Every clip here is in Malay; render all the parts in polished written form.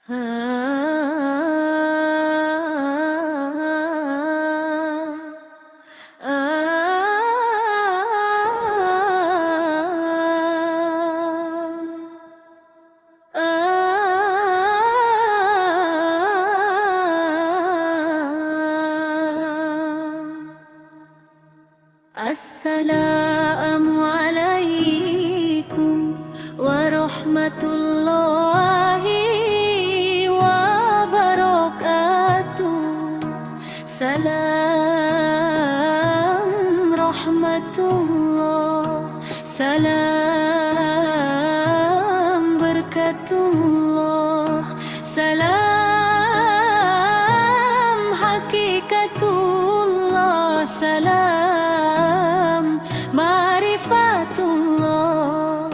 Assalamualaikum warahmatullahi wabarakatuh. Salam rahmatullah, salam berkatullah, salam hakikatullah, salam ma'rifatullah,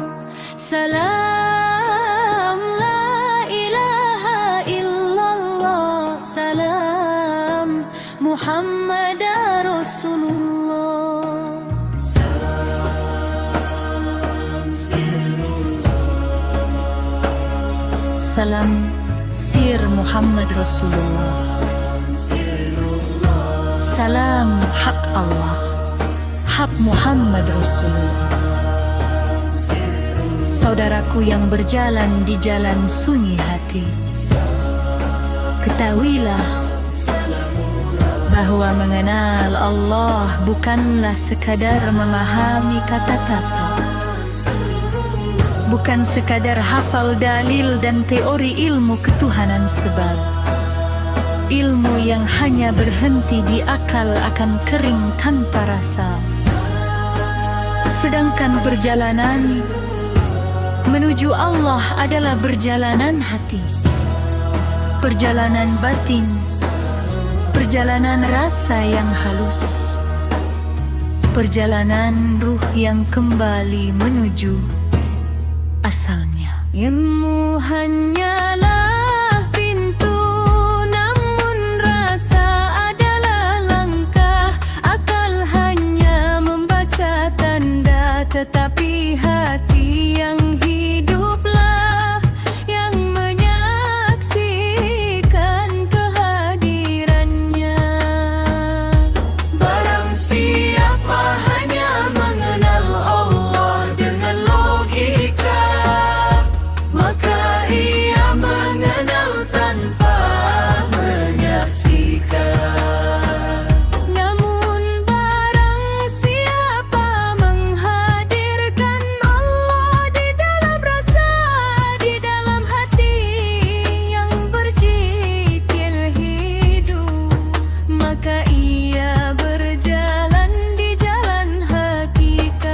salam la ilaha illallah, salam Muhammad Rasulullah. Salam sir Muhammad Rasulullah. Salam hak Allah, hak Muhammad Rasulullah. Saudaraku yang berjalan di jalan sunyi hati, ketahuilah bahwa mengenal Allah bukanlah sekadar memahami kata-kata, bukan sekadar hafal dalil dan teori ilmu ketuhanan, sebab ilmu yang hanya berhenti di akal akan kering tanpa rasa. Sedangkan perjalanan menuju Allah adalah perjalanan hati, perjalanan batin, perjalanan rasa yang halus, perjalanan ruh yang kembali menuju asalnya. Ilmu hanyalah pintu, namun rasa adalah langkah. Akal hanya membaca tanda, tetapi hati yang hiduplah yang menyaksikan kehadirannya. Barang siapa hanya mengenal Allah dengan logika, maka ia mengenal tanpa menyaksikan. Namun barang siapa menghadirkan Allah di dalam rasa, di dalam hati yang berjikir hidup, maka ia berjalan di jalan hakikat.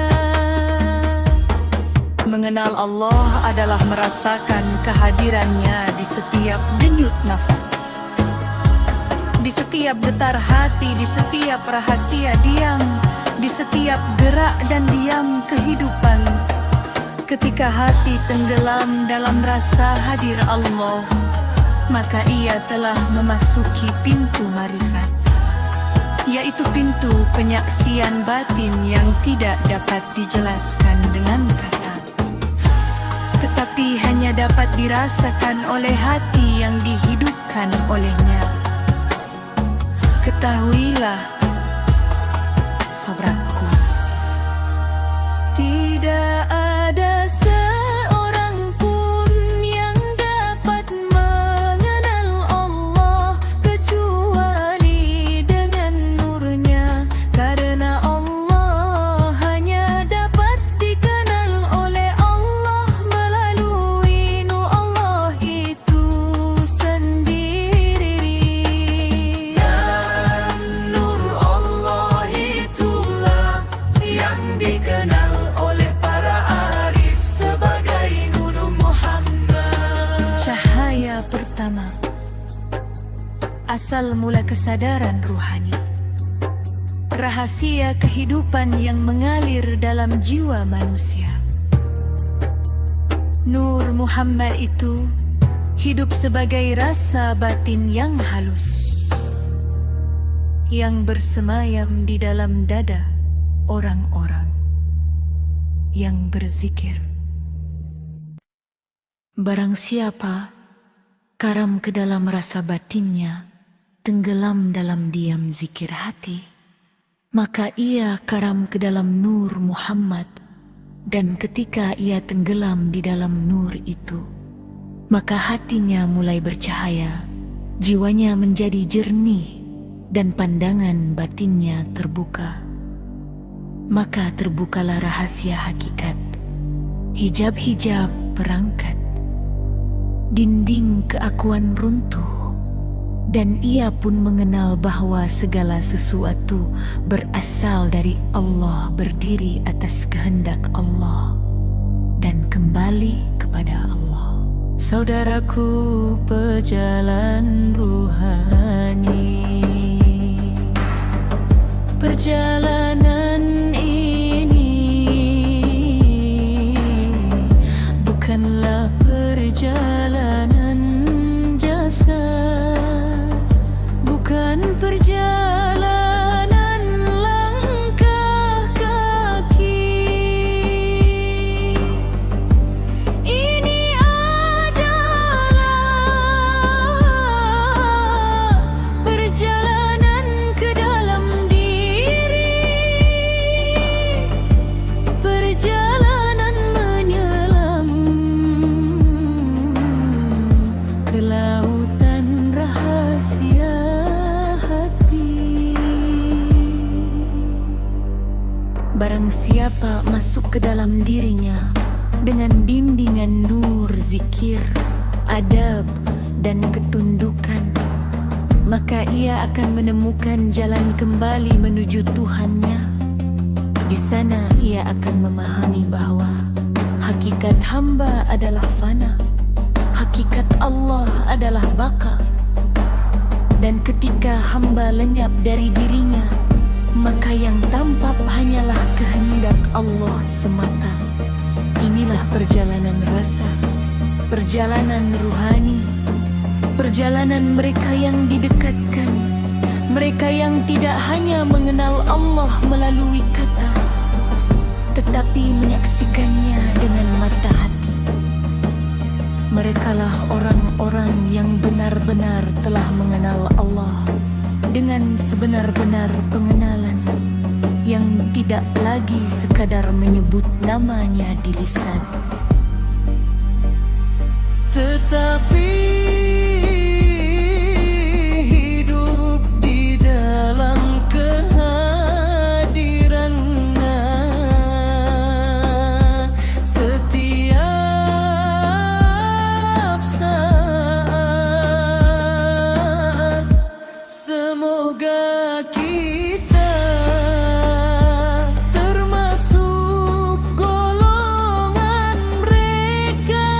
Mengenal Allah adalah merasakan kehadirannya di setiap denyut nafas, di setiap getar hati, di setiap rahasia diam, di setiap gerak dan diam kehidupan. Ketika hati tenggelam dalam rasa hadir Allah, maka ia telah memasuki pintu marifat, yaitu pintu penyaksian batin yang tidak dapat dijelaskan dengan kata, tetapi hanya dapat dirasakan oleh hati yang dihidupkan olehnya. Ketahuilah, saudaraku, Tidak ada seorang pun yang dapat mengenal Allah kecuali dengan nurnya, karena Allah hanya dapat dikenal oleh Allah melalui nur Allah itu sendiri. Dan nur Allah itulah yang dikenal oleh para arif sebagai Nur Muhammad. cahaya pertama, asal mula kesadaran ruhani, rahasia kehidupan yang mengalir dalam jiwa manusia. Nur Muhammad itu hidup sebagai rasa batin yang halus, yang bersemayam di dalam dada orang-orang yang berzikir. Barang siapa karam ke dalam rasa batinnya, tenggelam dalam diam zikir hati. Maka ia karam ke dalam nur Muhammad, dan ketika ia tenggelam di dalam nur itu, maka hatinya mulai bercahaya, jiwanya menjadi jernih, dan pandangan batinnya terbuka. Maka terbukalah rahasia hakikat, hijab-hijab perangkat, dinding keakuan runtuh, dan ia pun mengenal bahwa segala sesuatu berasal dari Allah, berdiri atas kehendak Allah, dan kembali kepada Allah. Saudaraku pejalan ruhani, perjalanan ini bukanlah perjalanan jasad, bukan perjalanan langkah kaki. Ini adalah perjalanan ke dalam diri, perjalanan menyelam ke lautan rahasia hati. Barang siapa masuk ke dalam dirinya dengan bimbingan nur zikir, adab, dan ketundukan, maka ia akan menemukan jalan kembali menuju Tuhannya. Di sana ia akan memahami bahwa hakikat hamba adalah fana, hakikat Allah adalah baka. Dan ketika hamba lenyap dari dirinya, maka yang tampak hanyalah kehendak Allah semata. Inilah perjalanan rasa, perjalanan ruhani, perjalanan mereka yang didekatkan, mereka yang tidak hanya mengenal Allah melalui kata, tetapi menyaksikannya dengan mata hati. Merekalah orang-orang yang benar-benar telah mengenal Allah dengan sebenar-benar pengenalan, yang tidak lagi sekadar menyebut namanya di lisan, tetapi hidup di dalam kehadirannya setiap saat. Semoga kita termasuk golongan mereka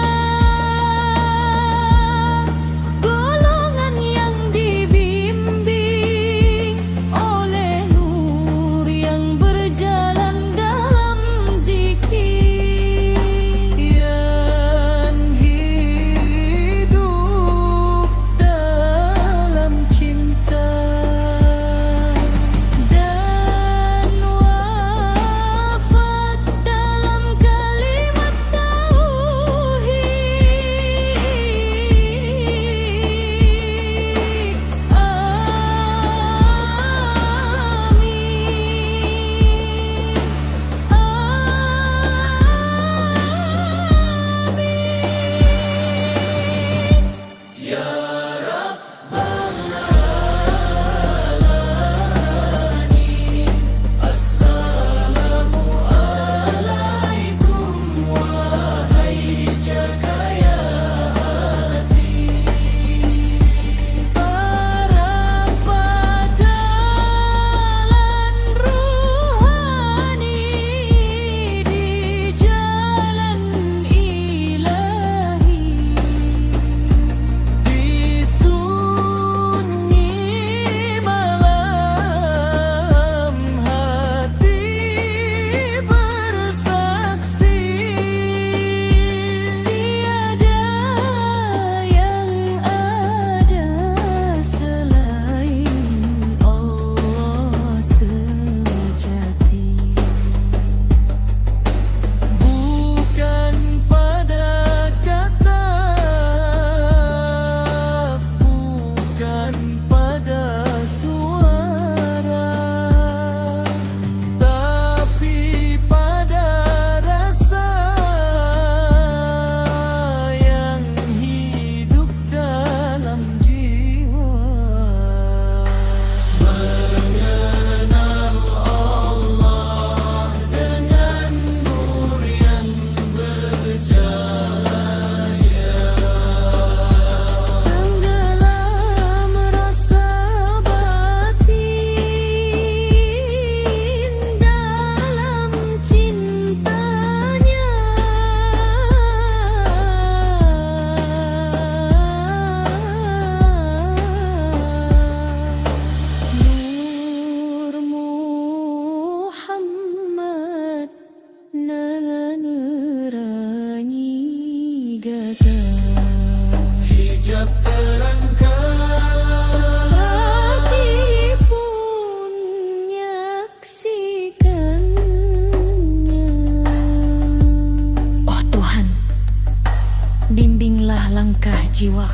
Bimbinglah langkah jiwa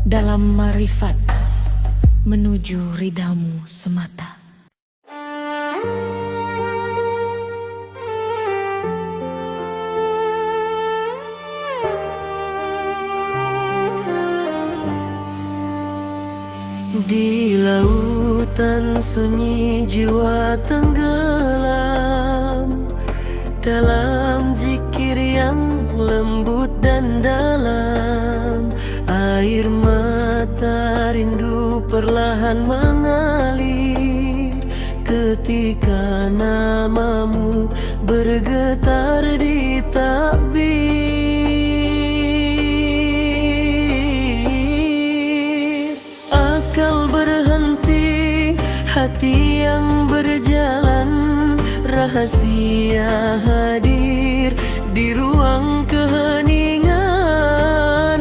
dalam marifat menuju ridhamu semata. Di lautan sunyi jiwa tenggelam dalam zikir yang lembut dan dalam. Air mata rindu perlahan mengalir ketika namamu bergetar di takbir. Akal berhenti, hati yang berjalan, rahasia hadir di ruang keheningan.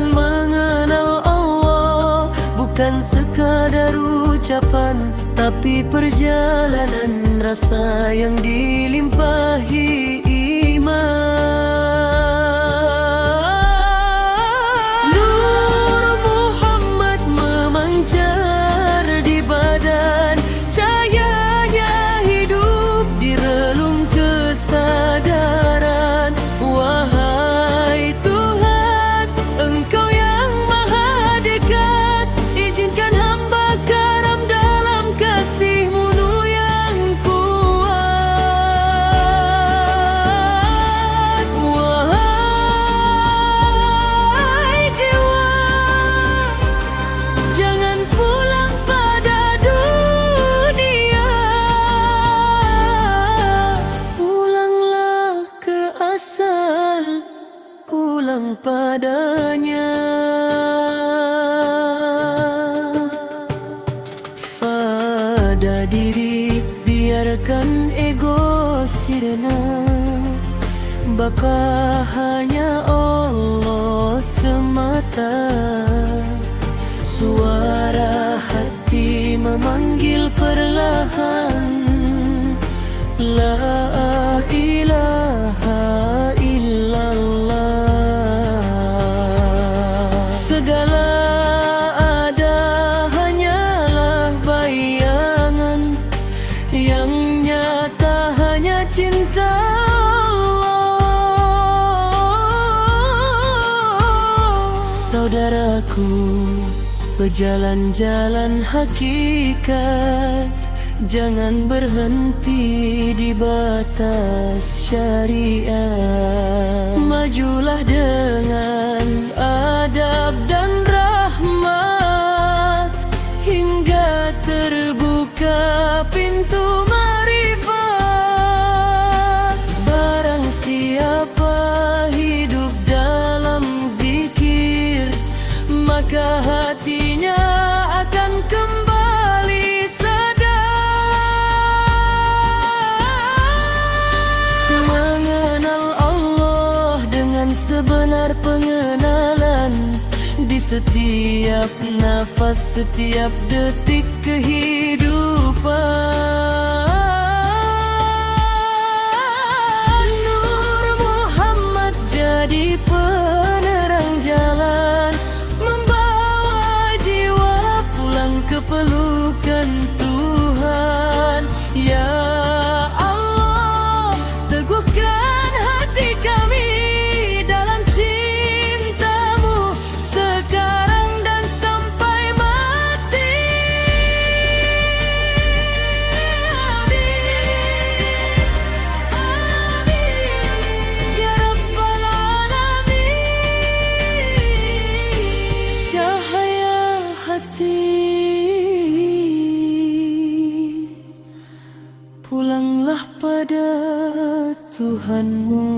Mengenal Allah bukan sekadar ucapan, tapi perjalanan rasa yang dilimpahi iman. Nur Muhammad memancar di badan, cahayanya hidup di relung kesadaran. Wahai Tuhan, Engkau yang maha dekat, izinkan hamba karam dalam kasih-Mu nur yang kuat. Wahai jiwa, jangan pulang pada dunia, pulanglah ke asal, pulang padanya. Pada diri, biarkan ego sirna, baka hanya Allah semata. Suara hati memanggil perlahan, la ilaha illallah. Segala ada hanyalah bayangan, yang nyata hanya cinta Allah. Saudaraku, berjalan-jalan hakikat, jangan berhenti di batas syariat. Majulah dengan adab dan rahmat, hingga terbuka pintu marifat. Barang siapa hidup dalam zikir, maka hatinya akan kembali sadar. Mengenal Allah dengan sebenar pengenalan, di setiap nafas, setiap detik kehidupan. Nur Muhammad jadi penerang jalan, membawa jiwa pulang ke pelukan Tuhan. Ya Allah, teguhkan hati kami dalam cinta-Mu sekarang dan sampai mati. Amin, ya Rabbal Alamin. Cahaya hati, pulanglah pada Tuhanmu.